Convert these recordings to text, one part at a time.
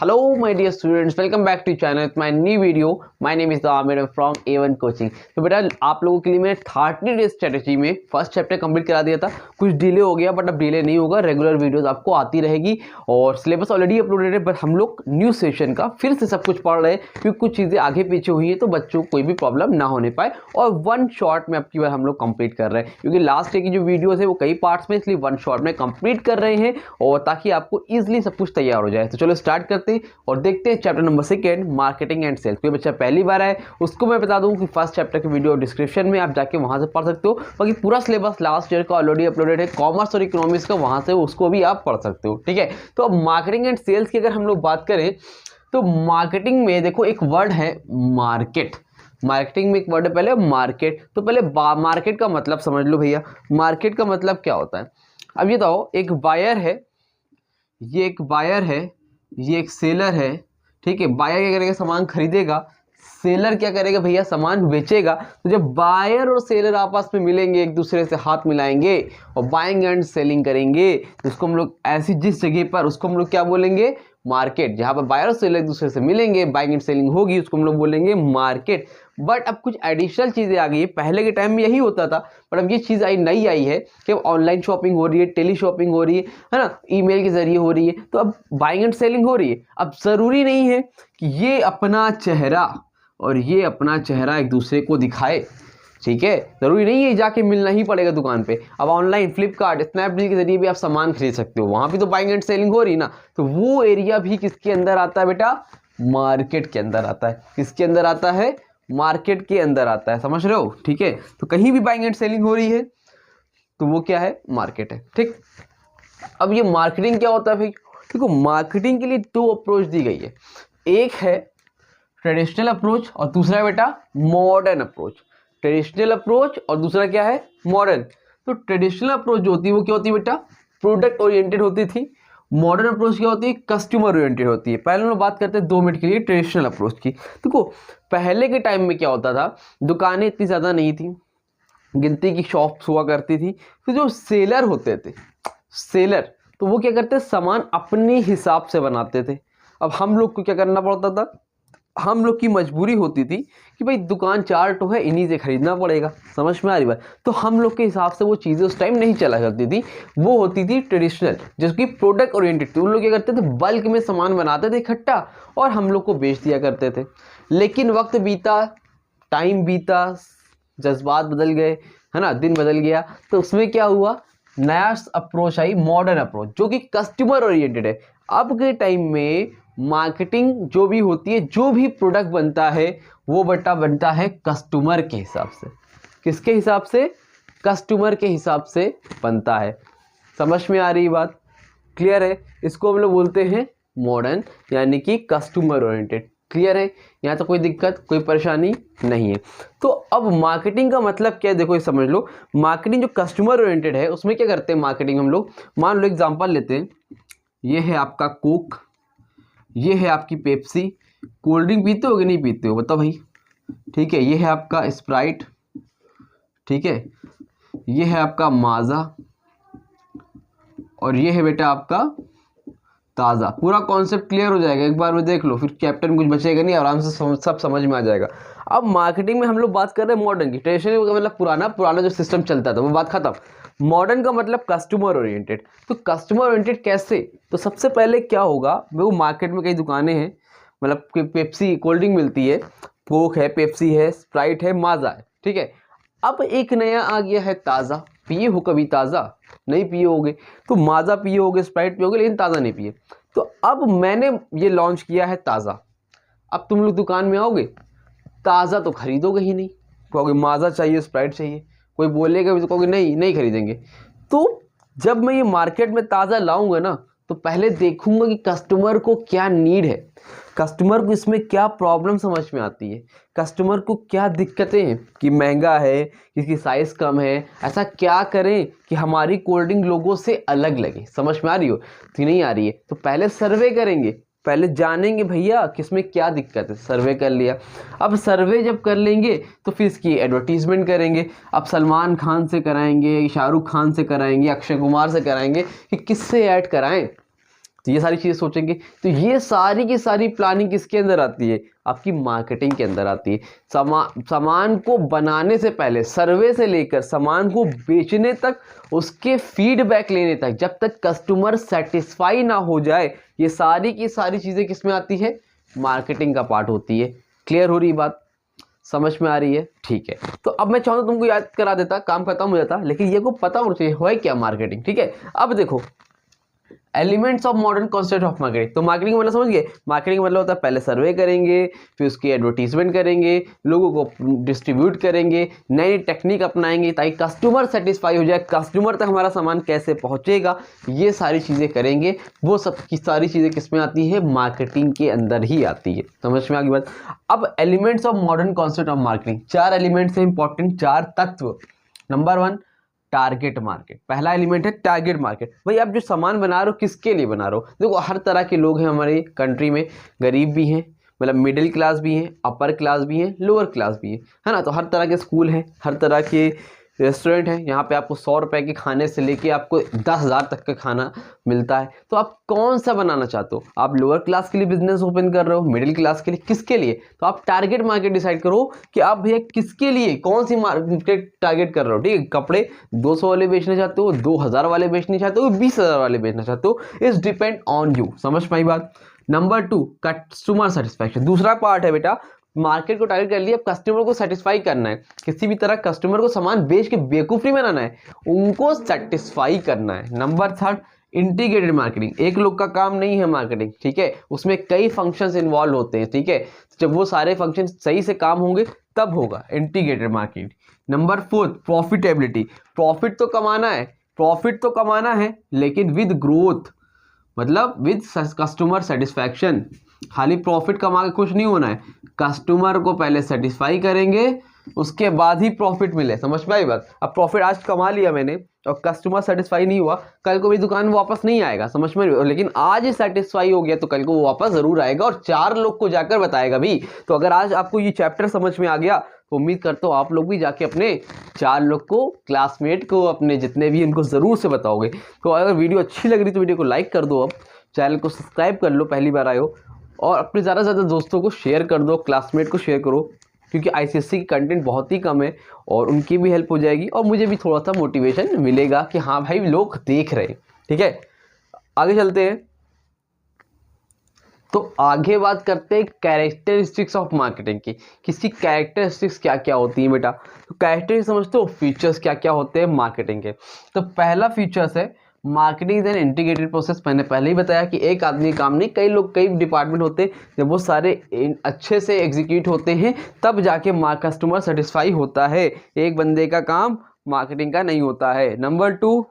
Hello my dear students, welcome back to channel with my new video. My name is Amir from A1 Coaching. तो बेटा आप लोगों के लिए मैंने 30 डेज स्ट्रेटेजी में फर्स्ट चैप्टर कंप्लीट करा दिया था। कुछ डिले हो गया बट अब डिले नहीं होगा, रेगुलर वीडियोस आपको आती रहेगी और सिलेबस ऑलरेडी अपलोडेड है। बट हम लोग न्यू सेशन का फिर से सब कुछ पढ़ रहे हैं क्योंकि कुछ चीज़ें आगे पीछे हुई है तो बच्चों को कोई भी प्रॉब्लम ना होने पाए और वन शॉट में आपकी बार हम लोग कंप्लीट कर रहे हैं क्योंकि लास्ट डे की जो वीडियोस है वो कई पार्ट्स में, इसलिए वन शॉट में कंप्लीट कर रहे हैं और ताकि आपको ईजिली सब कुछ तैयार हो जाए। तो चलो स्टार्ट करते हैं और देखते हैं chapter number 2 marketing and sales. कोई बच्चा पहली बार आए उसको मैं बता दूं कि फर्स्ट चैप्टर की वीडियो डिस्क्रिप्शन में आप जाके वहां से पढ़ सकते हो। बाकी पूरा सिलेबस लास्ट ईयर का ऑलरेडी अपलोडेड है, कॉमर्स और इकोनॉमिक्स का, वहां से उसको भी आप पढ़ सकते हो। ठीक है, तो अब मार्केटिंग एंड सेल्स की अगर हम लोग बात करें तो मार्केटिंग में देखो एक वर्ड है मार्केट। मार्केटिंग में एक वर्ड है पहले मार्केट। तो पहले मार्केट का मतलब समझ लो भैया, मार्केट का मतलब क्या होता है। अब ये बताओ, एक बायर है, ये एक बायर है, ये एक सेलर है। ठीक है, बायर क्या करेगा, सामान खरीदेगा, सेलर क्या करेगा भैया, सामान बेचेगा। तो जब बायर और सेलर आपस में मिलेंगे, एक दूसरे से हाथ मिलाएंगे और बाइंग एंड सेलिंग करेंगे तो उसको हम लोग ऐसी जिस जगह पर उसको हम लोग क्या बोलेंगे, मार्केट। जहाँ पर बायर और सेलर एक दूसरे से मिलेंगे, बाइंग एंड सेलिंग होगी, उसको हम लोग बोलेंगे मार्केट। बट अब कुछ एडिशनल चीज़ें आ गई है। पहले के टाइम में यही होता था बट अब ये चीज़ नई आई है कि ऑनलाइन शॉपिंग हो रही है, टेली शॉपिंग हो रही है ना, ईमेल के जरिए हो रही है, तो अब बाइंग एंड सेलिंग हो रही है। अब ज़रूरी नहीं है कि ये अपना चेहरा और ये अपना चेहरा एक दूसरे को दिखाए। ठीक है, ज़रूरी नहीं है जाके मिलना ही पड़ेगा दुकान पे। अब ऑनलाइन फ्लिपकार्ट, स्नैपडील के जरिए भी आप सामान खरीद सकते हो, वहाँ भी तो बाइंग एंड सेलिंग हो रही है ना। तो वो एरिया भी किसके अंदर आता है बेटा, मार्केट के अंदर आता है। किसके अंदर आता है, मार्केट के अंदर आता है, समझ रहे हो। ठीक है, तो कहीं भी बाइंग एंड सेलिंग हो रही है तो वो क्या है, मार्केट है। ठीक, अब ये मार्केटिंग क्या होता है भाई, देखो मार्केटिंग के लिए दो अप्रोच दी गई है। एक है ट्रेडिशनल अप्रोच और दूसरा है बेटा मॉडर्न अप्रोच। ट्रेडिशनल अप्रोच और दूसरा क्या है, मॉडर्न। तो ट्रेडिशनल अप्रोच जो होती है वो क्या होती है बेटा, प्रोडक्ट ओरिएंटेड होती थी। मॉडर्न अप्रोच क्या होती है, कस्टमर ओरिएंटेड होती है। पहले हम लोग बात करते हैं 2 मिनट के लिए ट्रेडिशनल अप्रोच की। देखो पहले के टाइम में क्या होता था, दुकानें इतनी ज़्यादा नहीं थी, गिनती की शॉप्स हुआ करती थी। तो जो सेलर होते थे, सेलर, तो वो क्या करते, सामान अपने हिसाब से बनाते थे। अब हम लोग को क्या करना पड़ता था, हम लोग की मजबूरी होती थी कि भाई दुकान 4 टो है, इन्हीं से खरीदना पड़ेगा। समझ में आ रही बात। तो हम लोग के हिसाब से वो चीज़ें उस टाइम नहीं चला करती थी, वो होती थी ट्रेडिशनल, जिसकी प्रोडक्ट ओरिएंटेड थी। उन लोग क्या करते थे, बल्क में सामान बनाते थे इकट्ठा और हम लोग को बेच दिया करते थे। लेकिन वक्त बीता, टाइम बीता, जज्बात बदल गए, है ना, दिन बदल गया, तो उसमें क्या हुआ, नया अप्रोच आई, मॉडर्न अप्रोच, जो कि कस्टमर ओरिएंटेड है। अब के टाइम में मार्केटिंग जो भी होती है, जो भी प्रोडक्ट बनता है वो बटा बनता है कस्टमर के हिसाब से। किसके हिसाब से, कस्टमर के हिसाब से बनता है। समझ में आ रही बात, क्लियर है। इसको हम लोग बोलते हैं मॉडर्न, यानी कि कस्टमर ओरिएंटेड। क्लियर है, यहाँ तो कोई दिक्कत, कोई परेशानी नहीं है। तो अब मार्केटिंग का मतलब क्या है, देखो ये समझ लो। मार्केटिंग जो कस्टमर ओरिएंटेड है उसमें क्या करते हैं मार्केटिंग हम लोग, मान लो एग्जांपल लेते हैं, ये है आपका कोक, ये है आपकी पेप्सी। कोल्ड ड्रिंक पीते हो कि नहीं पीते हो बताओ भाई। ठीक है, ये है आपका स्प्राइट, ठीक है, ये है आपका माजा और ये है बेटा आपका ताज़ा। पूरा कॉन्सेप्ट क्लियर हो जाएगा, एक बार में देख लो, फिर कैप्टन कुछ बचेगा नहीं, आराम से सब समझ में आ जाएगा। अब मार्केटिंग में हम लोग बात कर रहे हैं मॉडर्न की। ट्रेडिशनल का मतलब पुराना जो सिस्टम चलता था वो बात खत्म। मॉडर्न का मतलब कस्टमर ओरिएंटेड। तो कस्टमर ओरिएंटेड कैसे, तो सबसे पहले क्या होगा, वो मार्केट में कई दुकानें हैं, मतलब पेप्सी कोल्ड ड्रिंक मिलती है, कोक है, पेप्सी है, स्प्राइट है, माजा है। ठीक है, अब एक नया आ गया है ताज़ा। पिए हो कभी ताज़ा, नहीं पिए होगे, तो माजा पिए होगे, स्प्राइट पिए होगे, लेकिन ताज़ा नहीं पिए। तो अब मैंने ये लॉन्च किया है ताज़ा। अब तुम लोग दुकान में आओगे, ताज़ा तो खरीदोगे ही नहीं, कहोगे माजा चाहिए, स्प्राइट चाहिए, कोई बोलेगा भी तो कहोगे नहीं खरीदेंगे। तो जब मैं ये मार्केट में ताज़ा लाऊंगा ना, तो पहले देखूंगा कि कस्टमर को क्या नीड है, कस्टमर को इसमें क्या प्रॉब्लम समझ में आती है, कस्टमर को क्या दिक्कतें हैं, कि महंगा है, किसकी साइज़ कम है, ऐसा क्या करें कि हमारी कोल्ड ड्रिंक लोगों से अलग लगे। समझ में आ रही हो कि नहीं आ रही है, तो पहले सर्वे करेंगे, पहले जानेंगे भैया किसमें क्या दिक्कत है। सर्वे कर लिया, अब सर्वे जब कर लेंगे तो फिर इसकी एडवर्टीजमेंट करेंगे। अब सलमान खान से कराएंगे, शाहरुख खान से कराएंगे, अक्षय कुमार से कराएंगे, कि किससे ऐड कराएं। तो ये सारी चीज़ें सोचेंगे। तो ये सारी की सारी प्लानिंग किसके अंदर आती है? आपकी मार्केटिंग के अंदर आती है। सामान को बनाने से पहले, सर्वे से लेकर सामान को बेचने तक, उसके फीडबैक लेने तक, जब तक कस्टमर सेटिस्फाई ना हो जाए, ये सारी की सारी चीज़ें किस में आती है? मार्केटिंग का पार्ट होती है। क्लियर हो रही बात? समझ में आ रही है? ठीक है। तो अब मैं चाहूँ तो तुमको याद करा देता, काम खत्म हो जाता, लेकिन ये को पता होना चाहिए है क्या मार्केटिंग। ठीक है, अब देखो elements of modern concept of marketing. तो मार्केटिंग मतलब समझ गए? मार्केटिंग मतलब होता है पहले सर्वे करेंगे, फिर उसकी एडवर्टीजमेंट करेंगे, लोगों को डिस्ट्रीब्यूट करेंगे, नई नई टेक्निक अपनाएंगे ताकि कस्टमर सेटिस्फाई हो जाए, कस्टमर तक हमारा सामान कैसे पहुंचेगा, ये सारी चीज़ें करेंगे। वो सब की सारी चीज़ें किस में आती है? मार्केटिंग के अंदर ही आती है। समझ में आ गई बात? अब elements of modern concept of marketing, 4 elements हैं इंपॉर्टेंट, 4 तत्व। Number 1 target market. पहला एलिमेंट है टारगेट मार्केट। भाई आप जो सामान बना रहे हो किसके लिए बना रहे हो? देखो हर तरह के लोग हैं हमारे कंट्री में, गरीब भी हैं, मतलब मिडिल क्लास भी हैं, अपर क्लास भी हैं, लोअर क्लास भी है ना। तो हर तरह के स्कूल हैं, हर तरह के रेस्टोरेंट है, यहाँ पे आपको 100 रुपए के खाने से लेके आपको 10,000 तक का खाना मिलता है। तो आप कौन सा बनाना चाहते हो? आप लोअर क्लास के लिए बिजनेस ओपन कर रहे हो, मिडिल क्लास के लिए, किसके लिए? तो आप टारगेट मार्केट डिसाइड करो कि आप भैया किसके लिए, कौन सी मार्केट टारगेट कर रहे हो। ठीक है, कपड़े 200 वाले बेचना चाहते हो, 2000 वाले बेचना चाहते हो, 20,000 वाले बेचना चाहते हो, इट्स डिपेंड ऑन यू। समझ पाई बात? Number 2 customer satisfaction. दूसरा पार्ट है बेटा, मार्केट को टारगेट कर लिया, अब कस्टमर को सेटिस्फाई करना है। किसी भी तरह कस्टमर को सामान बेच के बेवकूफ नहीं बनाना है, उनको सेटिस्फाई करना है। Number 3 integrated marketing. एक लोग का काम नहीं है मार्केटिंग, ठीक है, उसमें कई फंक्शंस इन्वॉल्व होते हैं। ठीक है, जब वो सारे फंक्शन सही से काम होंगे तब होगा integrated marketing. Number 4 profitability. Profit तो कमाना है, प्रॉफिट तो कमाना है, लेकिन विद ग्रोथ, मतलब विद कस्टमर सेटिस्फैक्शन। खाली प्रॉफिट कमा के खुश नहीं होना है, कस्टमर को पहले सेटिस्फाई करेंगे, उसके बाद ही प्रॉफिट मिले। समझ में आई बात? अब प्रॉफिट आज कमा लिया मैंने और कस्टमर सेटिस्फाई नहीं हुआ, कल को मेरी दुकान में वापस नहीं आएगा। समझ में? लेकिन आज सेटिस्फाई हो गया तो कल को वो वापस जरूर आएगा और 4 लोग को जाकर बताएगा भी। तो अगर आज आपको ये चैप्टर समझ में आ गया तो उम्मीद करता हूँ आप लोग भी जाके अपने 4 लोग को, क्लासमेट को, अपने जितने भी, इनको जरूर से बताओगे। तो अगर वीडियो अच्छी लग रही तो वीडियो को लाइक कर दो, अब चैनल को सब्सक्राइब कर लो पहली बार आए हो, और अपने ज़्यादा से ज़्यादा दोस्तों को शेयर कर दो, क्लासमेट को शेयर करो, क्योंकि आईसीएससी की कंटेंट बहुत ही कम है और उनकी भी हेल्प हो जाएगी और मुझे भी थोड़ा सा मोटिवेशन मिलेगा कि हाँ भाई लोग देख रहे हैं। ठीक है, आगे चलते हैं। तो आगे बात करते हैं कैरेक्टरिस्टिक्स ऑफ मार्केटिंग की, किसकी कैरेक्टरिस्टिक्स क्या क्या होती हैं बेटा। तो कैरेक्टरिस्टिक्स समझते हो, फीचर्स क्या क्या होते हैं मार्केटिंग के। तो पहला फीचर्स है marketing is an integrated process. मैंने पहले ही बताया कि एक आदमी काम नहीं, कई लोग, कई डिपार्टमेंट होते हैं, जब वो सारे अच्छे से एग्जीक्यूट होते हैं तब जाके कस्टमर सेटिस्फाई होता है। एक बंदे का काम मार्केटिंग का नहीं होता है। नंबर 2,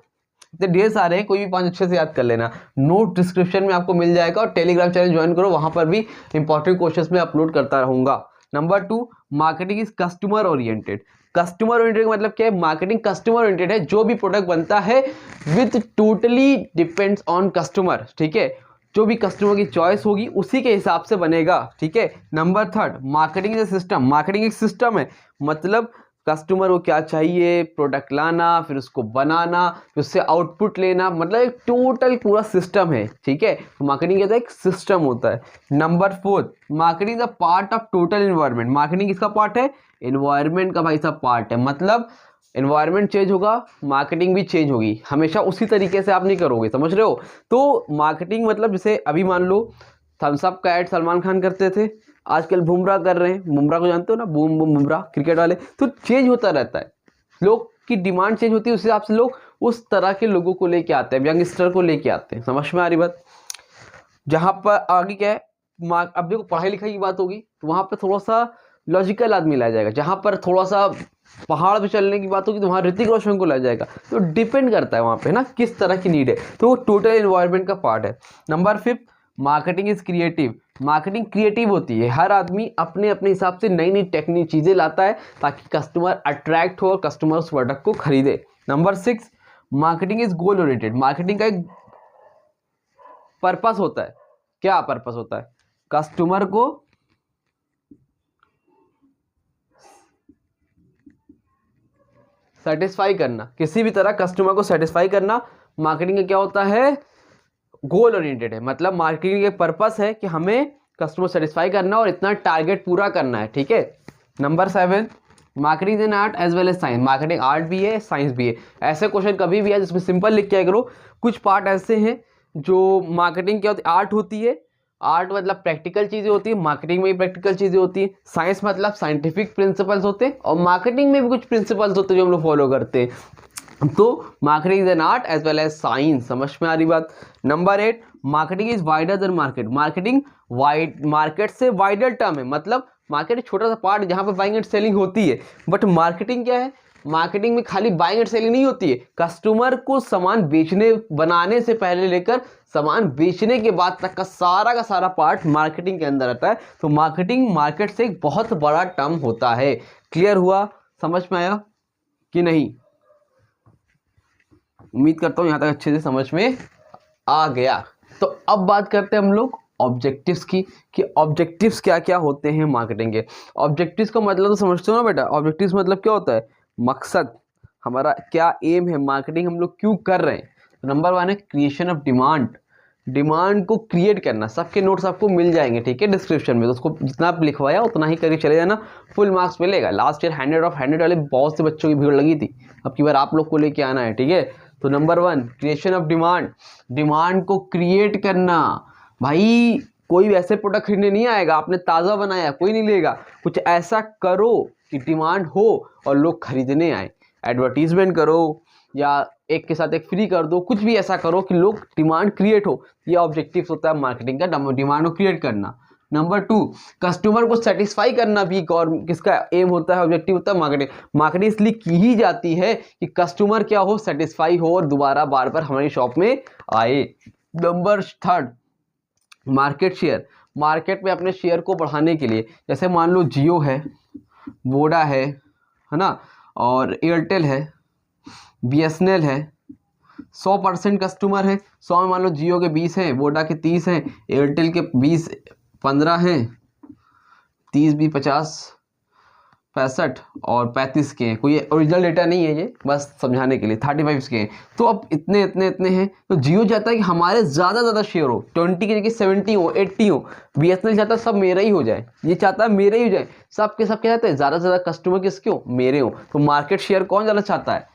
तो ढेर सारे हैं, कोई भी 5 अच्छे से याद कर लेना, नोट डिस्क्रिप्शन में आपको मिल जाएगा, और टेलीग्राम चैनल ज्वाइन करो, वहां पर भी इंपॉर्टेंट क्वेश्चंस में अपलोड करता रहूंगा। Number 2 marketing is customer oriented. Customer oriented का मतलब क्या है? मार्केटिंग कस्टमर ओरिएंटेड है, जो भी प्रोडक्ट बनता है with totally depends on customer. ठीक है, जो भी कस्टमर की चॉइस होगी उसी के हिसाब से बनेगा। ठीक है। Number 3 marketing is a system. Marketing एक सिस्टम है, मतलब कस्टमर को क्या चाहिए, प्रोडक्ट लाना, फिर उसको बनाना, फिर उससे आउटपुट लेना, मतलब एक टोटल पूरा सिस्टम है। ठीक है, तो मार्केटिंग क्या होता है? एक सिस्टम होता है। Number 4 marketing the part of total environment. Marketing किसका पार्ट है? एनवायरनमेंट का भाई साहब पार्ट है, मतलब एनवायरनमेंट चेंज होगा, मार्केटिंग भी चेंज होगी, हमेशा उसी तरीके से आप नहीं करोगे। समझ रहे हो? तो मार्केटिंग मतलब जैसे अभी मान लो थम्स अप का ऐड सलमान खान करते थे, आजकल बुमराह कर रहे हैं। बुमराह को जानते हो ना, बूम बूम बुमराह, क्रिकेट वाले। तो चेंज होता रहता है, लोग की डिमांड चेंज होती है, उस हिसाब से लोग उस तरह के लोगों को लेके आते हैं, यंगस्टर को लेके आते हैं। समझ में आ रही बात? जहां पर आगे क्या है, अब देखो पढ़ाई लिखाई की बात होगी तो वहां पर थोड़ा सा लॉजिकल आदमी लाया जाएगा, जहां पर थोड़ा सा पहाड़ पे चलने की बात होगी तो वहां ऋतिक रोशन को लाया जाएगा। तो डिपेंड करता है वहां पे ना किस तरह की नीड है, तो वो टोटल एनवायरनमेंट का पार्ट है। Number 5 marketing is creative. Marketing creative होती है, हर आदमी अपने अपने हिसाब से नई नई टेक्निक चीजें लाता है ताकि कस्टमर अट्रैक्ट हो और कस्टमर उस प्रोडक्ट को खरीदे। Number 6 marketing is goal oriented. Marketing का एक पर्पस होता है। क्या पर्पस होता है? कस्टमर को सेटिस्फाई करना, किसी भी तरह कस्टमर को सेटिस्फाई करना। मार्केटिंग का क्या होता है? गोल ओरिएंटेड है, मतलब मार्केटिंग का पर्पस है कि हमें कस्टमर सेटिस्फाई करना और इतना टारगेट पूरा करना है, ठीक है। Number 7, marketing an art as well as science, marketing art भी है साइंस भी है। ऐसे क्वेश्चन कभी भी है जिसमें सिंपल लिख के करो। कुछ पार्ट ऐसे हैं जो मार्केटिंग क्या होती है, आर्ट होती है, आर्ट मतलब प्रैक्टिकल चीज़ें होती है, मार्केटिंग में भी प्रैक्टिकल चीज़ें होती हैं। साइंस मतलब साइंटिफिक प्रिंसिपल्स होते हैं, और मार्केटिंग में भी कुछ प्रिंसिपल्स होते हैं जो हम लोग फॉलो करते हैं। तो marketing is an art as well as science, समझ में आ रही बात। Number 8, marketing is wider than market, marketing wide, market से वाइडर टर्म है, मतलब मार्केट एक छोटा सा पार्ट जहाँ पे बाइंग एंड सेलिंग होती है, बट मार्केटिंग क्या है, मार्केटिंग में खाली बाइंग एंड सेलिंग नहीं होती है, कस्टमर को सामान बेचने बनाने से पहले लेकर सामान बेचने के बाद तक का सारा पार्ट मार्केटिंग के अंदर आता है। तो मार्केटिंग मार्केट से एक बहुत बड़ा टर्म होता है। क्लियर हुआ, समझ में आया कि नहीं? उम्मीद करता हूँ यहाँ तक अच्छे से समझ में आ गया। तो अब बात करते हैं हम लोग ऑब्जेक्टिव्स की, कि ऑब्जेक्टिव्स क्या क्या होते हैं मार्केटिंग के। ऑब्जेक्टिव्स का मतलब तो समझते हो ना बेटा, ऑब्जेक्टिव्स मतलब क्या होता है, मकसद, हमारा क्या एम है, मार्केटिंग हम लोग क्यों कर रहे हैं। तो नंबर 1 है क्रिएशन ऑफ डिमांड, डिमांड को क्रिएट करना। सबके नोट्स आपको मिल जाएंगे, ठीक है, डिस्क्रिप्शन में, तो उसको जितना आप लिखवाया उतना ही करके चले जाना, फुल मार्क्स मिलेगा। लास्ट ईयर 100 ऑफ 100 वाले बहुत से बच्चों की भीड़ लगी थी, अब की बार आप लोग को लेके आना है, ठीक है। तो number 1 creation of demand, demand को क्रिएट करना। भाई कोई वैसे प्रोडक्ट खरीदने नहीं आएगा, आपने ताज़ा बनाया कोई नहीं लेगा, कुछ ऐसा करो कि डिमांड हो और लोग खरीदने आए। एडवर्टीजमेंट करो या एक के साथ एक फ्री कर दो, कुछ भी ऐसा करो कि लोग डिमांड क्रिएट हो। ये ऑब्जेक्टिव होता है मार्केटिंग का, डिमांड को क्रिएट करना। नंबर 2 कस्टमर को सेटिस्फाई करना भी एक और किसका एम होता है, ऑब्जेक्टिव होता है मार्केटिंग। मार्केटिंग इसलिए की ही जाती है कि कस्टमर क्या हो, सेटिस्फाई हो और दोबारा बार बार हमारी शॉप में आए। नंबर 3 मार्केट शेयर, मार्केट में अपने शेयर को बढ़ाने के लिए, जैसे मान लो जियो है, वोडा है ना, और एयरटेल है, बीएसएनएल है। 100% कस्टमर है, 100 में मान लो जियो के 20 हैं, वोडा के 30 हैं, एयरटेल के 15 हैं, 30 भी 50, 65 और 35 के हैं। कोई ओरिजिनल डेटा नहीं है ये, बस समझाने के लिए 35 के हैं। तो अब इतने हैं, तो जियो चाहता है कि हमारे ज़्यादा शेयर हो, 20 की जगह 70 हो, 80 हो। बीएसएनएल चाहता है सब मेरा ही हो जाए, ये चाहता है मेरे ही हो जाए। सब क्या चाहते हैं, ज़्यादा से ज़्यादा कस्टमर किसके हो, मेरे हो। तो मार्केट शेयर कौन ज़्यादा चाहता है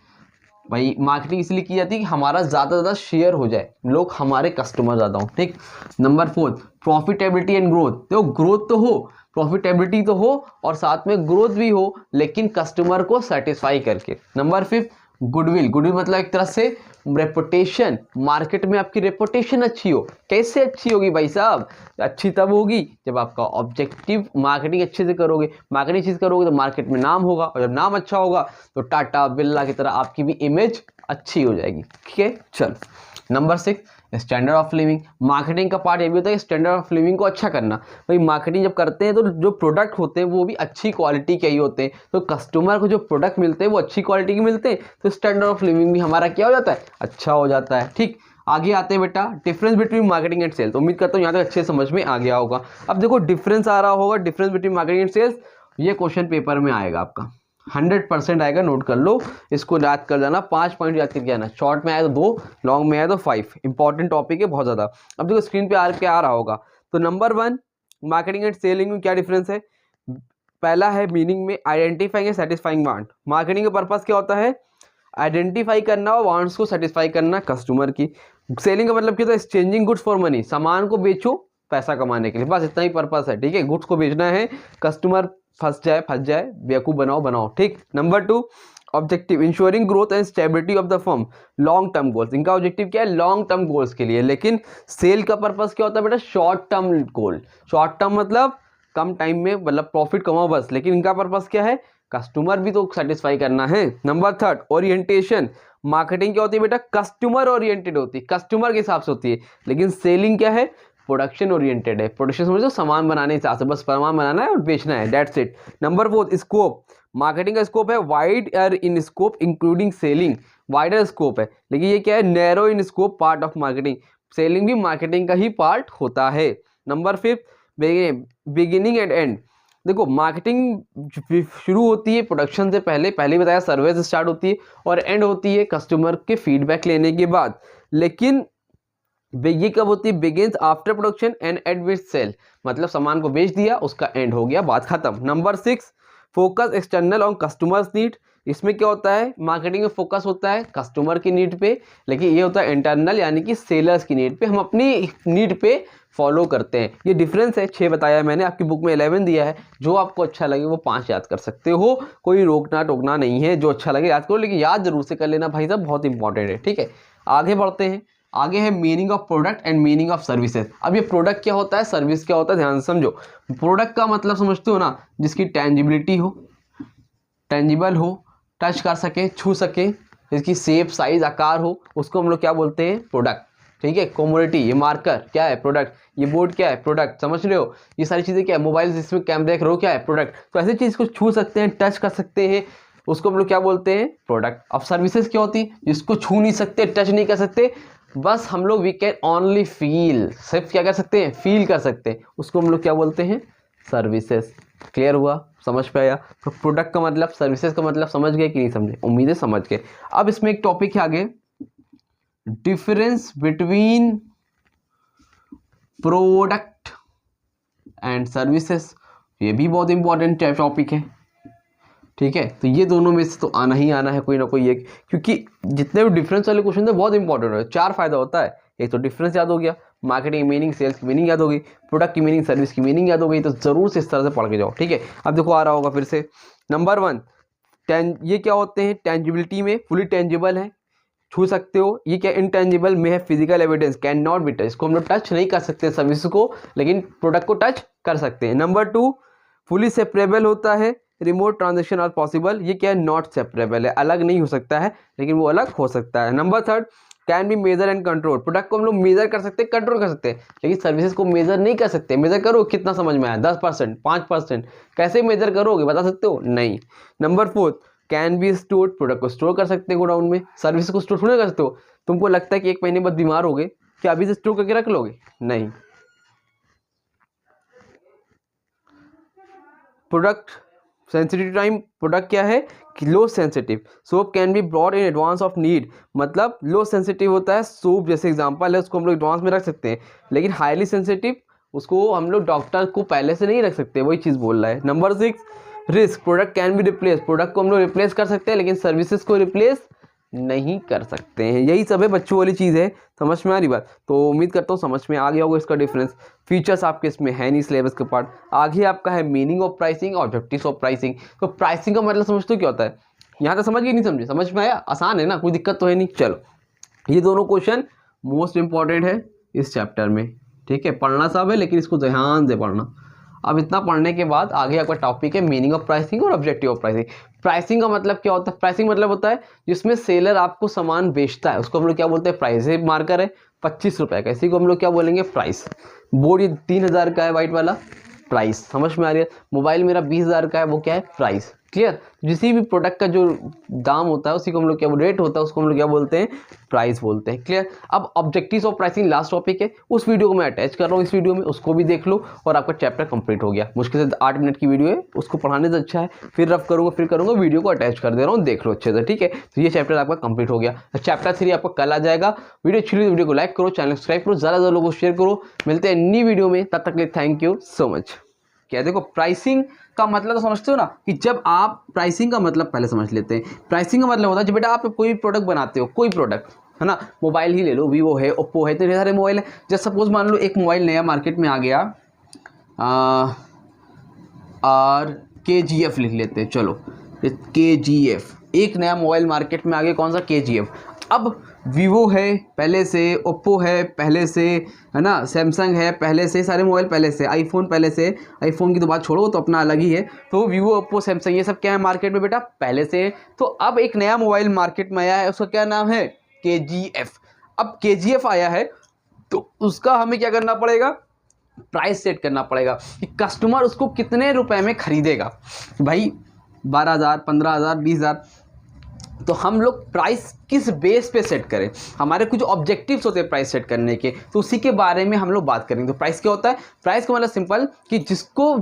भाई, मार्केटिंग इसलिए की जाती है कि हमारा ज़्यादा शेयर हो जाए, लोग हमारे कस्टमर ज़्यादा हो, ठीक। नंबर 4 प्रॉफिटेबिलिटी एंड ग्रोथ, तो ग्रोथ तो हो, प्रॉफिटेबिलिटी तो हो और साथ में ग्रोथ भी हो, लेकिन कस्टमर को सेटिस्फाई करके। नंबर 5 गुडविल, गुडविल मतलब एक तरह से रेपुटेशन, मार्केट में आपकी रेपुटेशन अच्छी हो। कैसे अच्छी होगी भाई साहब, अच्छी तब होगी जब आपका ऑब्जेक्टिव, मार्केटिंग अच्छे से करोगे, मार्केटिंग चीज़ करोगे तो मार्केट में नाम होगा, और जब नाम अच्छा होगा तो टाटा बिरला की तरह आपकी भी इमेज अच्छी हो जाएगी, ठीक है। चल number 6 standard of living, marketing का पार्ट ये भी होता है स्टैंडर्ड ऑफ लिविंग को अच्छा करना। भाई मार्केटिंग जब करते हैं तो जो प्रोडक्ट होते हैं वो भी अच्छी क्वालिटी के ही होते हैं, तो कस्टमर को जो प्रोडक्ट मिलते हैं वो अच्छी क्वालिटी के मिलते हैं, तो स्टैंडर्ड ऑफ लिविंग भी हमारा क्या हो जाता है, अच्छा हो जाता है, ठीक। आगे आते हैं बेटा difference between marketing and sales, तो उम्मीद करता हूँ यहाँ तक अच्छे समझ में आ गया होगा। अब देखो डिफरेंस आ रहा होगा, difference between marketing and sales, ये क्वेश्चन पेपर में आएगा आपका, 100% आएगा, नोट कर लो, इसको याद कर जाना, 5 पॉइंट याद करके आना। शॉर्ट में आया तो 2, लॉन्ग में आया तो 5, इंपॉर्टेंट टॉपिक है बहुत ज़्यादा। अब देखो स्क्रीन पे आ रहा होगा। तो नंबर 1 मार्केटिंग एंड सेलिंग में क्या डिफरेंस है। पहला है मीनिंग में identifying and satisfying want, marketing का पर्पस क्या होता है, आइडेंटिफाई करना और वांट्स को सेटिस्फाई करना कस्टमर की। सेलिंग का मतलब क्या होता है, एक्सचेंजिंग गुड्स फॉर मनी, सामान को बेचो पैसा कमाने के लिए, बस इतना ही पर्पस है, ठीक है। गुड्स को बेचना है, कस्टमर फंस जाए, बेवकूफ़ बनाओ, ठीक। Number 2 objective ensuring growth and stability of the firm, long term goals, इनका ऑब्जेक्टिव क्या है, लॉन्ग टर्म गोल्स के लिए। लेकिन सेल का पर्पस क्या होता है बेटा, short term goal, short term मतलब कम टाइम में मतलब प्रॉफिट कमाओ बस, लेकिन इनका पर्पस क्या है, कस्टमर भी तो सेटिस्फाई करना है। नंबर 3 ओरिएंटेशन, मार्केटिंग क्या होती है बेटा, कस्टमर ओरिएंटेड होती है, कस्टमर के हिसाब से होती है, लेकिन सेलिंग क्या है, प्रोडक्शन ओरिएंटेड है, प्रोडक्शन समझो सामान बनाने के हिसाब से, बस सामान बनाना है और बेचना है, that's it. Number 4 scope, marketing का स्कोप है वाइड एर in scope including selling, wider scope है, लेकिन ये क्या है, narrow in scope part of marketing, selling भी मार्केटिंग का ही पार्ट होता है। नंबर 5 बिगिनिंग एंड एंड, देखो मार्केटिंग शुरू होती है प्रोडक्शन से पहले बताया सर्विस स्टार्ट होती है, और एंड होती है कस्टमर के फीडबैक लेने के बाद। लेकिन ये कब होती है? Begins after production and at with sale, मतलब सामान को बेच दिया, उसका एंड हो गया, बात खत्म। Number 6, focus external on customers need. इसमें क्या होता है? मार्केटिंग में फोकस होता है कस्टमर की नीड पे, लेकिन ये होता है इंटरनल यानी कि सेलर्स की नीड पे, हम अपनी नीड पे फॉलो करते हैं। ये डिफरेंस है, 6 बताया है मैंने, आपकी बुक में 11 दिया है। जो आपको अच्छा लगे वो 5 याद कर सकते हो, कोई रोकना टोकना नहीं है, जो अच्छा लगे याद करो, लेकिन याद जरूर से कर लेना भाई साहब, बहुत इंपॉर्टेंट है, ठीक है। आगे बढ़ते हैं, आगे है meaning of product and meaning of services. अब ये प्रोडक्ट क्या होता है, सर्विस क्या होता है, ध्यान से समझो। प्रोडक्ट का मतलब समझते हो ना, जिसकी टेंजिबिलिटी हो, टेंजिबल हो, टच कर सके, छू सके, इसकी शेप साइज आकार हो, उसको हम लोग क्या बोलते हैं? प्रोडक्ट, ठीक है। कमोडिटी, ये मार्कर क्या है? प्रोडक्ट। ये बोर्ड क्या है? प्रोडक्ट। समझ रहे हो? ये सारी चीज़ें क्या है? मोबाइल जिसमें कैमरा देख रहे हो, क्या है? प्रोडक्ट। तो ऐसी चीज़ को छू सकते हैं, टच कर सकते हैं, उसको हम लोग क्या बोलते हैं? प्रोडक्ट। अब सर्विसेज क्या होती है? जिसको छू नहीं सकते, टच नहीं कर सकते, बस हम लोग वी कैन ओनली फील, सिर्फ क्या कर सकते हैं? फील कर सकते हैं, उसको हम लोग क्या बोलते हैं? सर्विसेज। क्लियर हुआ? समझ पे आया? तो प्रोडक्ट का मतलब, सर्विसेज का मतलब समझ गए कि नहीं समझे? उम्मीद है समझ गए। अब इसमें एक टॉपिक है आगे, difference between product and services. ये भी बहुत इंपॉर्टेंट टॉपिक है, ठीक है। तो ये दोनों में से तो आना ही आना है कोई ना कोई एक, क्योंकि जितने भी डिफरेंस वाले क्वेश्चन थे बहुत इंपॉर्टेंट है। 4 फायदा होता है, एक तो डिफरेंस याद हो गया, मार्केटिंग की मीनिंग, सेल्स की मीनिंग याद हो गई, प्रोडक्ट की मीनिंग, सर्विस की मीनिंग याद हो गई। तो जरूर से इस तरह से पढ़ के जाओ, ठीक है। अब देखो आ रहा होगा फिर से, नंबर 1, ये क्या होते हैं? टेंजिबिलिटी में फुली टेंजिबल है, छू सकते हो। ये क्या? इनटेंजिबल में है physical evidence, can not be touch, इसको हम लोग टच नहीं कर सकते सर्विस को, लेकिन प्रोडक्ट को टच कर सकते हैं। नंबर 2, फुली सेपरेबल होता है, रिमोट ट्रांजेक्शन आर पॉसिबल। ये क्या है? नॉट सेपरेबल है, अलग नहीं हो सकता है, लेकिन वो अलग हो सकता है। Number 3, can be measure and control, product को हम लोग मेजर कर सकते हैं, कंट्रोल कर सकते हैं, लेकिन सर्विसेज को मेजर नहीं कर सकते। मेजर करो, कितना समझ में आया? 10%, 5%, कैसे मेजर करोगे? बता सकते हो? नहीं। Number 4, can be store, product को स्टोर कर सकते हैं गोडाउन में, सर्विस को स्टोर थोड़ी कर सकते हो। तुमको लगता है कि 1 महीने बाद बीमार हो गए, क्या अभी से स्टोर करके रख लोगे? नहीं। प्रोडक्ट सेंसिटिव टाइम, प्रोडक्ट क्या है? कि low sensitive. Soap can be brought in advance of need, मतलब लो सेंसिटिव होता है सोप, जैसे एग्जांपल है, उसको हम लोग एडवांस में रख सकते हैं, लेकिन हाईली सेंसिटिव उसको हम लोग डॉक्टर को पहले से नहीं रख सकते, वही चीज़ बोल रहा है। Number 6, risk, product can be replace, product को हम लोग रिप्लेस कर सकते हैं, लेकिन सर्विसेज को रिप्लेस नहीं कर सकते हैं। यही सब है, बच्चों वाली चीज़ है। समझ में आ रही बात? तो उम्मीद करता हूँ समझ में आ गया होगा इसका डिफरेंस। फीचर्स आपके इसमें है नहीं सिलेबस के पार्ट। आगे आपका है मीनिंग ऑफ प्राइसिंग और ऑब्जेक्टिव्स ऑफ प्राइसिंग। तो प्राइसिंग का मतलब समझते हो क्या होता है? यहाँ तक समझ गए? नहीं समझे? समझ में आया? आसान है ना, कोई दिक्कत तो है नहीं। चलो, ये दोनों क्वेश्चन मोस्ट इंपॉर्टेंट है इस चैप्टर में, ठीक है। पढ़ना सब है, लेकिन इसको ध्यान से पढ़ना। अब इतना पढ़ने के बाद आगे आपका टॉपिक है मीनिंग ऑफ प्राइसिंग और ऑब्जेक्टिव ऑफ प्राइसिंग। प्राइसिंग का मतलब क्या होता है? प्राइसिंग मतलब होता है जिसमें सेलर आपको सामान बेचता है, उसको हम लोग क्या बोलते हैं? प्राइस। ये मार्कर है 25 रुपये का, इसी को हम लोग क्या बोलेंगे? प्राइस। बोर्ड ये 3000 का है वाइट वाला, प्राइस। समझ में आ रही है? मोबाइल मेरा 20,000 का है, वो क्या है? प्राइस। क्लियर? किसी भी प्रोडक्ट का जो दाम होता है उसी को हम लोग क्या, रेट होता है, उसको हम लोग क्या बोलते हैं? प्राइस बोलते हैं। क्लियर? अब objectives of pricing last topic है, उस वीडियो को मैं अटैच कर रहा हूँ इस वीडियो में, उसको भी देख लो और आपका चैप्टर कंप्लीट हो गया। मुश्किल से 8 मिनट की वीडियो है, उसको पढ़ाने से अच्छा है फिर रफ करूँगा, फिर करूँगा, वीडियो को अटैच कर दे रहा हूँ, देख लो अच्छे से, ठीक है। तो ये चैप्टर आपका कंप्लीट हो गया। चैप्टर 3 आपका कल आ जाएगा। वीडियो अच्छी लगी तो वीडियो को लाइक करो, चैनल सब्सक्राइब करो, ज़्यादा से ज़्यादा लोगों को शेयर करो। मिलते हैं नई वीडियो में, तब तक के लिए थैंक यू सो मच। क्या देखो, प्राइसिंग का मतलब तो समझते हो ना, कि जब आप प्राइसिंग का मतलब पहले समझ लेते हैं। प्राइसिंग का मतलब होता है जब बेटा आप कोई प्रोडक्ट बनाते हो, कोई प्रोडक्ट है ना, मोबाइल ही ले लो, वीवो है, ओप्पो है, तो ढेर सारे मोबाइल है। जब सपोज मान लो एक मोबाइल नया मार्केट में आ गया, और KGF लिख लेते हैं, चलो KGF, एक नया मोबाइल मार्केट में आ गया, कौन सा? KGF। अब वीवो है पहले से, ओप्पो है पहले से, है ना, सैमसंग है पहले से, सारे मोबाइल पहले से, आईफोन पहले से, आईफोन की तो बात छोड़ो, तो अपना अलग ही है। तो वीवो, ओप्पो, सैमसंग, ये सब क्या है मार्केट में बेटा? पहले से। तो अब एक नया मोबाइल मार्केट में आया है, उसका क्या नाम है? KGF। अब KGF आया है तो उसका हमें क्या करना पड़ेगा? प्राइस सेट करना पड़ेगा कि कस्टमर उसको कितने रुपए में खरीदेगा। भाई 12,000, 15,000, 20,000, तो हम लोग प्राइस किस बेस पे सेट करें, हमारे कुछ ऑब्जेक्टिव्स होते हैं प्राइस सेट करने के, तो उसी के बारे में हम लोग बात करेंगे। तो प्राइस क्या होता है? प्राइस का मतलब सिंपल कि जिसको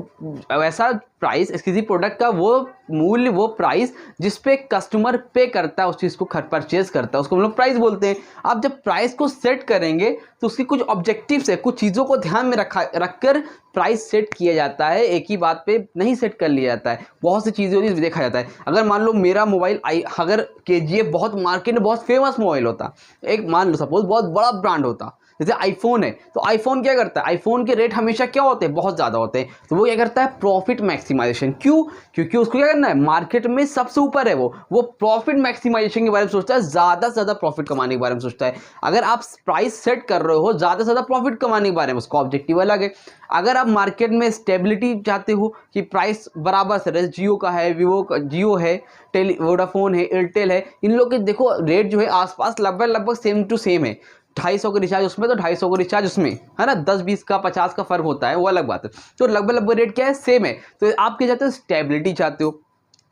वैसा प्राइस किसी प्रोडक्ट का वो मूल्य, वो प्राइस जिस पे कस्टमर पे करता है, उस चीज़ को परचेज करता है, उसको हम लोग प्राइस बोलते हैं। आप जब प्राइस को सेट करेंगे तो उसकी कुछ ऑब्जेक्टिव्स है, कुछ चीज़ों को ध्यान में रखकर प्राइस सेट किया जाता है। एक ही बात पे नहीं सेट कर लिया जाता है, बहुत सी चीज़ें होती है देखा जाता है। अगर मान लो मेरा मोबाइल अगर KGF बहुत मार्केट में बहुत फेमस मोबाइल होता, एक मान लो सपोज बहुत बड़ा ब्रांड होता, जैसे आईफोन है, तो आईफोन क्या करता है? आईफोन के रेट हमेशा क्या होते हैं? बहुत ज़्यादा होते हैं। तो वो क्या करता है? Profit maximisation. क्यों? क्योंकि उसको क्या करना है? मार्केट में सबसे ऊपर है वो प्रॉफिट मैक्सिमाइजेशन के बारे में सोचता है, ज़्यादा से ज़्यादा प्रॉफिट कमाने के बारे में सोचता है। अगर आप प्राइस सेट कर रहे हो ज़्यादा से ज़्यादा प्रॉफिट कमाने के बारे में, उसका ऑब्जेक्टिव अलग है। अगर आप मार्केट में स्टेबिलिटी चाहते हो कि प्राइस बराबर से रहे, जियो का है, जियो है, वोडाफोन है, एयरटेल है, इन लोग के देखो रेट जो है आसपास लगभग सेम टू सेम है। 250 का रिचार्ज उसमें तो 250 का रिचार्ज उसमें, है ना, 10-20 का 50 का फर्क होता है, वो अलग बात है। तो लगभग रेट क्या है? सेम है। तो आप क्या चाहते हो? स्टेबिलिटी चाहते हो।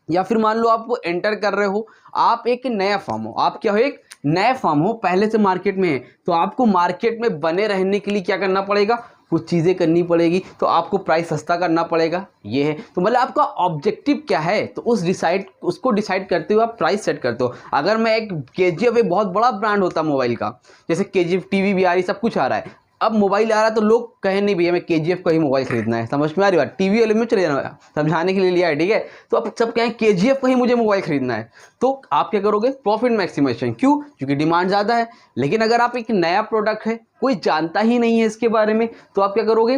या फिर मान लो आप एंटर कर रहे हो, आप एक नया फर्म हो, आप क्या हो? एक नया फर्म हो, पहले से मार्केट में है, तो आपको मार्केट में बने रहने के लिए क्या करना पड़ेगा? कुछ चीज़ें करनी पड़ेगी, तो आपको प्राइस सस्ता करना पड़ेगा, ये है। तो मतलब आपका ऑब्जेक्टिव क्या है, तो उसको डिसाइड करते हुए आप प्राइस सेट करते हो। अगर मैं एक KGF एक बहुत बड़ा ब्रांड होता मोबाइल का, जैसे KGF टीवी भी आ रही, सब कुछ आ रहा है, अब मोबाइल आ रहा है तो लोग कहें नहीं भैया हमें KGF का ही मोबाइल खरीदना है, समझ में आ रही बात? टीवी वाले में चले जाना, समझाने के लिए लिया है, ठीक है। तो अब सब कहें KGF का ही मुझे मोबाइल खरीदना है, तो आप क्या करोगे? Profit maximisation. क्यों? क्योंकि डिमांड ज़्यादा है। लेकिन अगर आप एक नया प्रोडक्ट है, कोई जानता ही नहीं है इसके बारे में, तो आप क्या करोगे?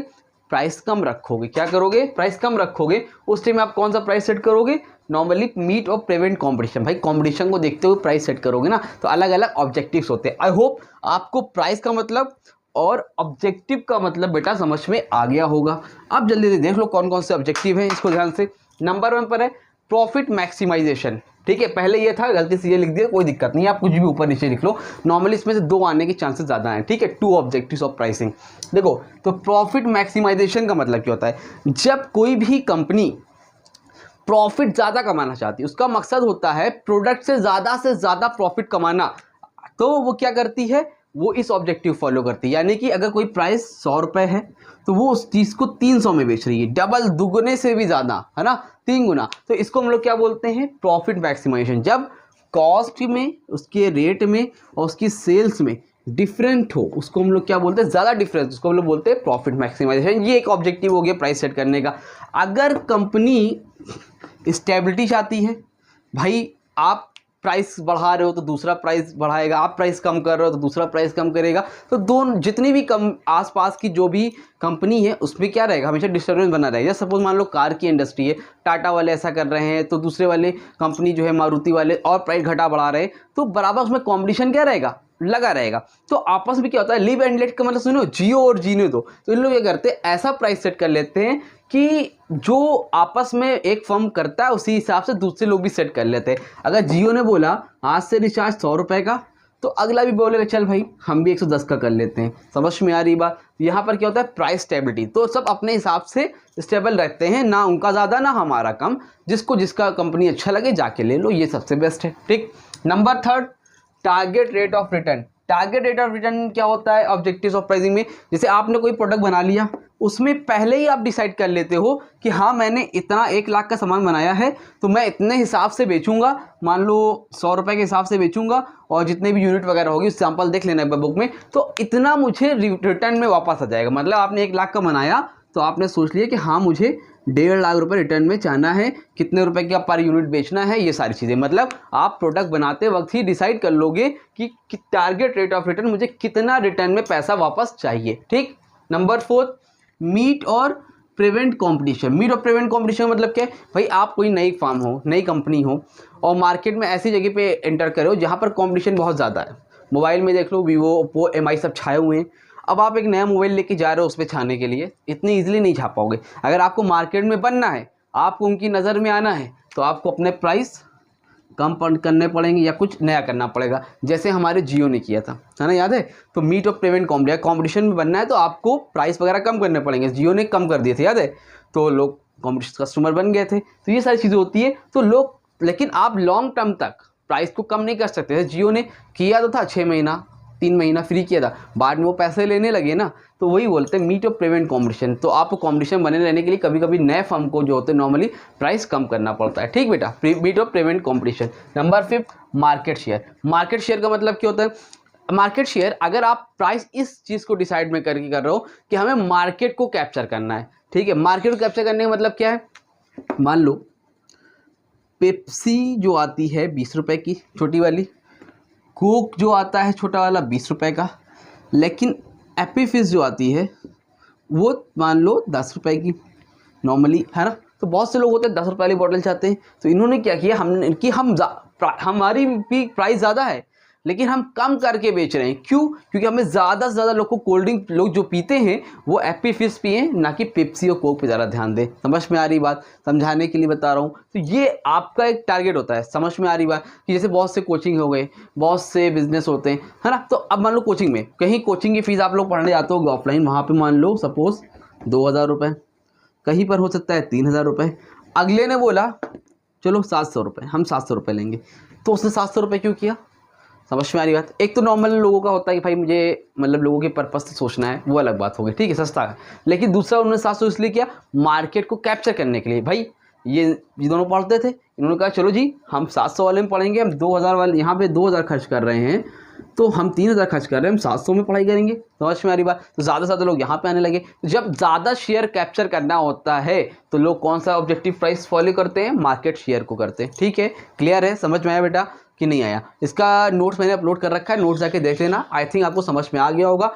प्राइस कम रखोगे। क्या करोगे? प्राइस कम रखोगे। उस टाइम आप कौन सा प्राइस सेट करोगे? नॉर्मली मीट और प्रिवेंट कंपटीशन। भाई कंपटीशन को देखते हुए प्राइस सेट करोगे ना, तो अलग अलग ऑब्जेक्टिव्स होते हैं। आई होप आपको प्राइस का मतलब और ऑब्जेक्टिव का मतलब बेटा समझ में आ गया होगा। आप जल्दी से देख लो कौन कौन से ऑब्जेक्टिव हैं, इसको ध्यान से। नंबर 1 पर है प्रॉफिट मैक्सिमाइजेशन, ठीक है। पहले ये था, गलती से ये लिख दिया, कोई दिक्कत नहीं है, आप कुछ भी ऊपर नीचे लिख लो। नॉर्मली इसमें से 2 आने के चांसेस ज़्यादा हैं, ठीक है। 2 ऑब्जेक्टिव्स ऑफ प्राइसिंग। देखो, तो प्रॉफिट मैक्सिमाइजेशन का मतलब क्या होता है? जब कोई भी कंपनी प्रॉफिट ज़्यादा कमाना चाहती है, उसका मकसद होता है प्रोडक्ट से ज़्यादा प्रॉफिट कमाना, तो वो क्या करती है? वो इस ऑब्जेक्टिव फॉलो करती है। यानी कि अगर कोई प्राइस 100 रुपये है, तो वो उस चीज़ को 300 में बेच रही है, डबल, दुगने से भी ज़्यादा, है ना, 3 गुना। तो इसको हम लोग क्या बोलते हैं? Profit maximisation. जब कॉस्ट में, उसके रेट में और उसकी सेल्स में डिफरेंट हो, उसको हम लोग क्या बोलते हैं? ज़्यादा डिफरेंस, उसको हम लोग बोलते हैं प्रॉफिट मैक्सिमाइजेशन। ये एक ऑब्जेक्टिव हो गया प्राइस सेट करने का। अगर कंपनी स्टेबिलिटी चाहती है, भाई आप प्राइस बढ़ा रहे हो तो दूसरा प्राइस बढ़ाएगा, आप प्राइस कम कर रहे हो तो दूसरा प्राइस कम करेगा, तो दोनों जितनी भी कम आसपास की जो भी कंपनी है उसमें क्या रहेगा? हमेशा डिस्टर्बेंस बना रहेगा। सपोज मान लो कार की इंडस्ट्री है, टाटा वाले ऐसा कर रहे हैं, तो दूसरे वाले कंपनी जो है मारुति वाले और प्राइस घटा बढ़ा रहे हैं, तो बराबर उसमें कॉम्पिटिशन क्या रहेगा? लगा रहेगा। तो आपस में क्या होता है? लिव एंड लेट का मतलब सुनो, जियो और जीने दो। तो इन लोग क्या करते हैं? ऐसा प्राइस सेट कर लेते हैं कि जो आपस में एक फर्म करता है उसी हिसाब से दूसरे लोग भी सेट कर लेते हैं। अगर जियो ने बोला आज से रिचार्ज 100 रुपये का, तो अगला भी बोलेगा चल भाई हम भी 110 का कर लेते हैं। समझ में आ रही बात? यहाँ पर क्या होता है? Price stability. तो सब अपने हिसाब से स्टेबल रखते हैं, ना उनका ज़्यादा ना हमारा कम, जिसको जिसका कंपनी अच्छा लगे जाके ले लो, ये सबसे बेस्ट है, ठीक। Number 3, target rate of return. Target rate of return क्या होता है ऑब्जेक्टिव्स ऑफ प्राइसिंग में? जैसे आपने कोई प्रोडक्ट बना लिया, उसमें पहले ही आप डिसाइड कर लेते हो कि हाँ मैंने इतना 1 लाख का सामान बनाया है, तो मैं इतने हिसाब से बेचूंगा, मान लो 100 रुपये के हिसाब से बेचूंगा, और जितने भी यूनिट वगैरह होगी सैंपल देख लेना है बुक में, तो इतना मुझे रिटर्न में वापस आ जाएगा। मतलब आपने 1 लाख का बनाया, तो आपने सोच लिया कि हाँ मुझे 1.5 लाख रुपए रिटर्न में चाहना है, कितने रुपए का पर यूनिट बेचना है, ये सारी चीज़ें। मतलब आप प्रोडक्ट बनाते वक्त ही डिसाइड कर लोगे कि टारगेट रेट ऑफ रिटर्न, मुझे कितना रिटर्न में पैसा वापस चाहिए, ठीक। नंबर 4, मीट और प्रिवेंट कंपटीशन। मीट और प्रिवेंट कंपटीशन मतलब क्या है? भाई आप कोई नई फार्म हो, नई कंपनी हो, और मार्केट में ऐसी जगह पे एंटर करो जहाँ पर कंपटीशन बहुत ज़्यादा है। मोबाइल में देख लो, वीवो, ओप्पो, MI सब छाए हुए हैं। अब आप एक नया मोबाइल लेके जा रहे हो उस पर छाने के लिए, इतनी ईजिली नहीं छा पाओगे। अगर आपको मार्केट में बनना है, आपको उनकी नज़र में आना है, तो आपको अपने प्राइस कम करने पड़ेंगे या कुछ नया करना पड़ेगा, जैसे हमारे जियो ने किया था, है ना, याद है। तो मीट और प्रिवेंट कॉम्पिटिशन में बनना है तो आपको प्राइस वगैरह कम करने पड़ेंगे। जियो ने कम कर दिए थे, याद है, तो लोग कॉम्पिटिशन कस्टमर बन गए थे। तो ये सारी चीज़ें होती है, तो लोग, लेकिन आप लॉन्ग टर्म तक प्राइस को कम नहीं कर सकते। जैसे जियो ने किया तो था 6 महीना 3 महीना फ्री किया था, बाद में वो पैसे लेने लगे ना, तो वही बोलते हैं मीट और प्रिवेंट कॉम्पिटिशन। तो आपको कॉम्पिटिशन बने रहने के लिए कभी कभी नए फर्म को जो होते हैं नॉर्मली प्राइस कम करना पड़ता है। ठीक बेटा, मीट और prevent competition. Number 5 market share. Market share का मतलब क्या होता है? मार्केट शेयर, अगर आप प्राइस इस चीज़ को डिसाइड में करके कर रहे हो कि हमें मार्केट को कैप्चर करना है। ठीक है, मार्केट को कैप्चर करने का मतलब क्या है? मान लो पेप्सी जो आती है 20 रुपए की छोटी वाली, कोक जो आता है छोटा वाला 20 रुपए का, लेकिन एप्पी फिज जो आती है वो मान लो 10 रुपए की नॉर्मली, है ना। तो बहुत से लोग होते हैं 10 रुपए वाली बोतल चाहते हैं, तो इन्होंने क्या किया, हमारी भी प्राइस ज़्यादा है लेकिन हम कम करके बेच रहे हैं। क्यों? क्योंकि हमें ज़्यादा से ज़्यादा लोग को कोल्ड ड्रिंक लोग जो पीते हैं वो एप्पी फिज पिए, ना कि पेप्सी और कोक पे ज़्यादा ध्यान दें। समझ में आ रही बात? समझाने के लिए बता रहा हूँ। तो ये आपका एक टारगेट होता है। समझ में आ रही बात? कि जैसे बहुत से कोचिंग हो गए, बहुत से बिजनेस होते हैं, है ना। तो अब मान लो कोचिंग में, कहीं कोचिंग की फीस आप लोग पढ़ने जाते हो ऑफलाइन, वहाँ पर मान लो सपोज 2000 रुपये, कहीं पर हो सकता है 3000 रुपये। अगले ने बोला चलो 700 रुपये, हम 700 रुपये लेंगे। तो उसने 700 रुपये क्यों किया? समझ में आ रही बात? एक तो नॉर्मल लोगों का होता है कि भाई मुझे मतलब लोगों के पर्पज से सोचना है, वो अलग बात हो गई, ठीक है, सस्ता है। लेकिन दूसरा उन्होंने 700 इसलिए किया मार्केट को कैप्चर करने के लिए। भाई ये दोनों पढ़ते थे, इन्होंने कहा चलो जी हम 700 वाले में पढ़ेंगे, हम 2000 वाले यहाँ पे 2000 खर्च कर रहे हैं, तो हम 3000 खर्च कर रहे हैं, हम 700 में पढ़ाई करेंगे। समझ में आ रही बात? तो ज़्यादा से ज़्यादा लोग यहाँ पे आने लगे। तो जब ज़्यादा शेयर कैप्चर करना होता है तो लोग कौन सा ऑब्जेक्टिव प्राइस फॉलो करते हैं? मार्केट शेयर को करते हैं। ठीक है, क्लियर है? समझ में आया बेटा कि नहीं आया? इसका नोट्स मैंने अपलोड कर रखा है, नोट्स जाके देख लेना। आई थिंक आपको समझ में आ गया होगा।